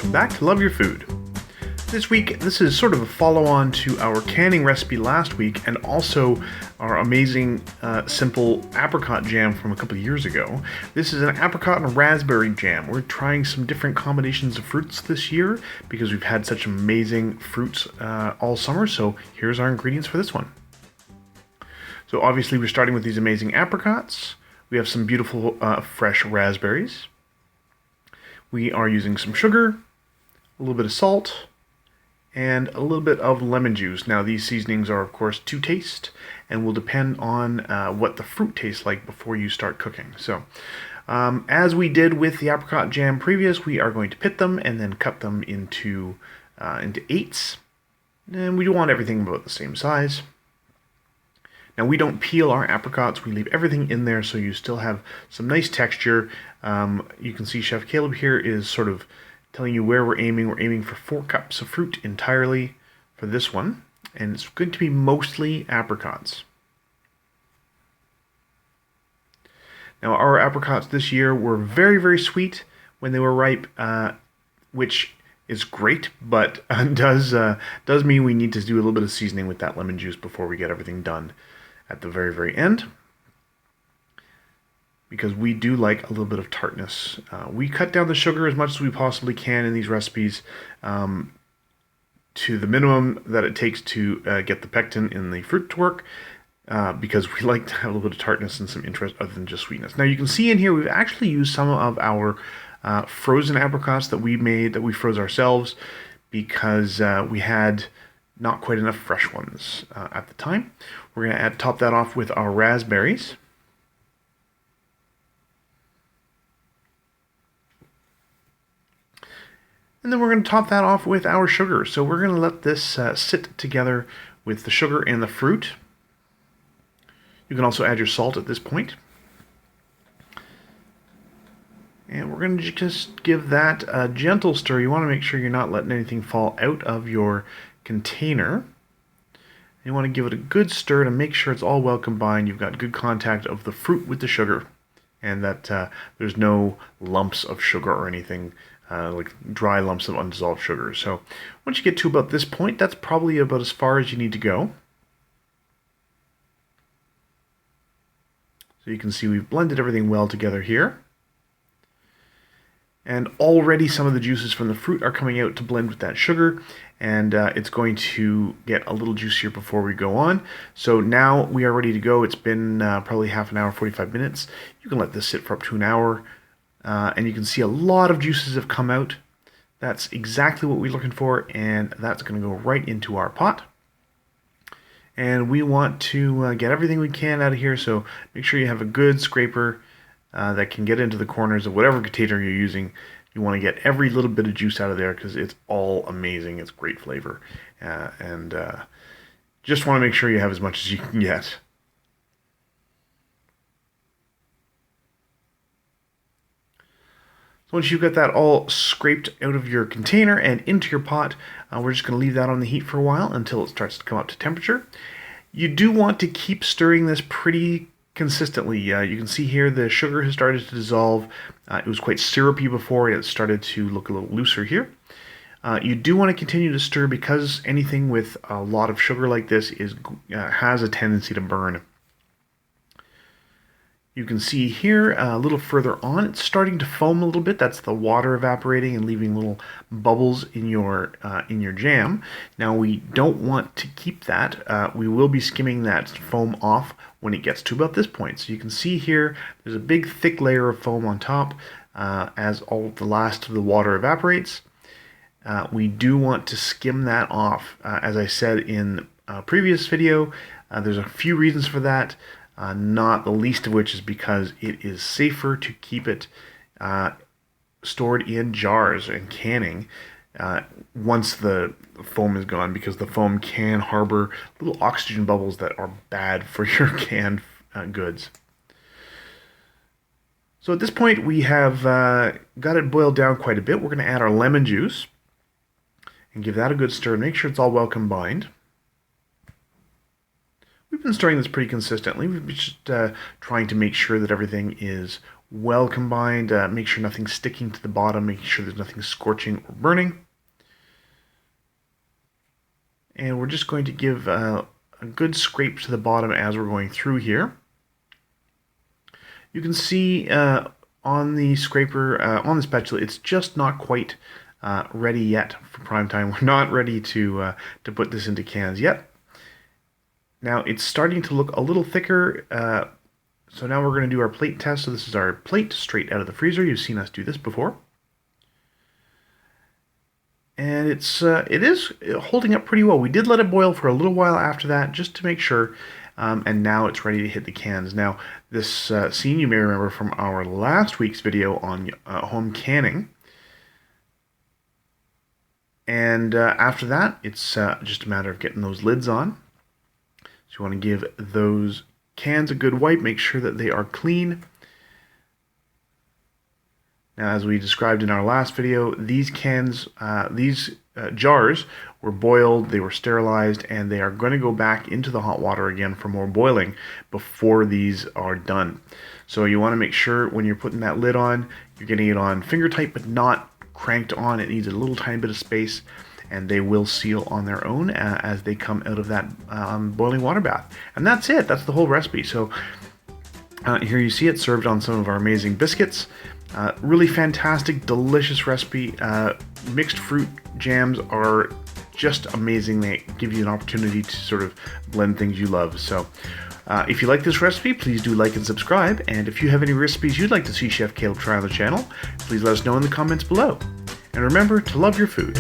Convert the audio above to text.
welcome back to Love Your Food. This week, this is sort of a follow-on to our canning recipe last week and also our amazing, simple apricot jam from a couple of years ago. This is an apricot and raspberry jam. We're trying some different combinations of fruits this year because we've had such amazing fruits all summer, so here's our ingredients for this one. So obviously we're starting with these amazing apricots. We have some beautiful fresh raspberries. We are using some sugar, a little bit of salt, and a little bit of lemon juice. Now these seasonings are of course to taste and will depend on what the fruit tastes like before you start cooking. So as we did with the apricot jam previous, we are going to pit them and then cut them into eighths. And we do want everything about the same size. Now we don't peel our apricots, we leave everything in there so you still have some nice texture. You can see Chef Caleb here is sort of telling you where we're aiming. We're aiming for 4 cups of fruit entirely for this one, and it's going to be mostly apricots. Now our apricots this year were very, very sweet when they were ripe, which is great, but does mean we need to do a little bit of seasoning with that lemon juice before we get everything done at the very, very end, because we do like a little bit of tartness. We cut down the sugar as much as we possibly can in these recipes to the minimum that it takes to get the pectin in the fruit to work, because we like to have a little bit of tartness and some interest other than just sweetness. Now you can see in here we've actually used some of our frozen apricots that we froze ourselves because we had not quite enough fresh ones at the time. We're going to top that off with our raspberries. And then we're going to top that off with our sugar. So we're going to let this sit together with the sugar and the fruit. You can also add your salt at this point. And we're going to just give that a gentle stir. You want to make sure you're not letting anything fall out of your container. You want to give it a good stir to make sure it's all well combined. You've got good contact of the fruit with the sugar, and that there's no lumps of sugar or anything like dry lumps of undissolved sugar. So once you get to about this point, that's probably about as far as you need to go. So you can see we've blended everything well together here. And already some of the juices from the fruit are coming out to blend with that sugar, and it's going to get a little juicier before we go on. So now we are ready to go. It's been probably half an hour, 45 minutes. You can let this sit for up to an hour, and you can see a lot of juices have come out. That's exactly what we're looking for, and that's going to go right into our pot. And we want to get everything we can out of here, so make sure you have a good scraper that can get into the corners of whatever container you're using. You want to get every little bit of juice out of there because it's all amazing. It's great flavor. And just want to make sure you have as much as you can get. So once you've got that all scraped out of your container and into your pot, we're just going to leave that on the heat for a while until it starts to come up to temperature. You do want to keep stirring this pretty consistently. You can see here the sugar has started to dissolve. It was quite syrupy before, and it started to look a little looser here. You do want to continue to stir because anything with a lot of sugar like this has a tendency to burn. You can see here a little further on it's starting to foam a little bit. That's the water evaporating and leaving little bubbles in your jam. Now we don't want to keep that. We will be skimming that foam off when it gets to about this point. So you can see here there's a big thick layer of foam on top as all the last of the water evaporates. We do want to skim that off. As I said in a previous video, there's a few reasons for that. Not the least of which is because it is safer to keep it stored in jars and canning once the foam is gone, because the foam can harbor little oxygen bubbles that are bad for your canned goods. So at this point we have got it boiled down quite a bit. We're going to add our lemon juice and give that a good stir and make sure it's all well combined. We've been stirring this pretty consistently. We've been just trying to make sure that everything is well combined. Make sure nothing's sticking to the bottom, making sure there's nothing scorching or burning. And we're just going to give a good scrape to the bottom as we're going through here. You can see on the scraper, on the spatula, it's just not quite ready yet for prime time. We're not ready to put this into cans yet. Now it's starting to look a little thicker, so now we're going to do our plate test. So this is our plate straight out of the freezer. You've seen us do this before. And it is holding up pretty well. We did let it boil for a little while after that, just to make sure, and now it's ready to hit the cans. Now, this scene you may remember from our last week's video on home canning. And after that, it's just a matter of getting those lids on. So you want to give those cans a good wipe, make sure that they are clean. Now, as we described in our last video, these cans, jars were boiled, they were sterilized, and they are going to go back into the hot water again for more boiling before these are done. So you want to make sure when you're putting that lid on, you're getting it on finger tight, but not cranked on. It needs a little tiny bit of space, and they will seal on their own as they come out of that boiling water bath. And that's it. That's the whole recipe. So here you see it served on some of our amazing biscuits. Really fantastic, delicious recipe. Mixed fruit jams are just amazing. They give you an opportunity to sort of blend things you love. So if you like this recipe, please do like and subscribe. And if you have any recipes you'd like to see Chef Caleb try on the channel, please let us know in the comments below. And remember to love your food.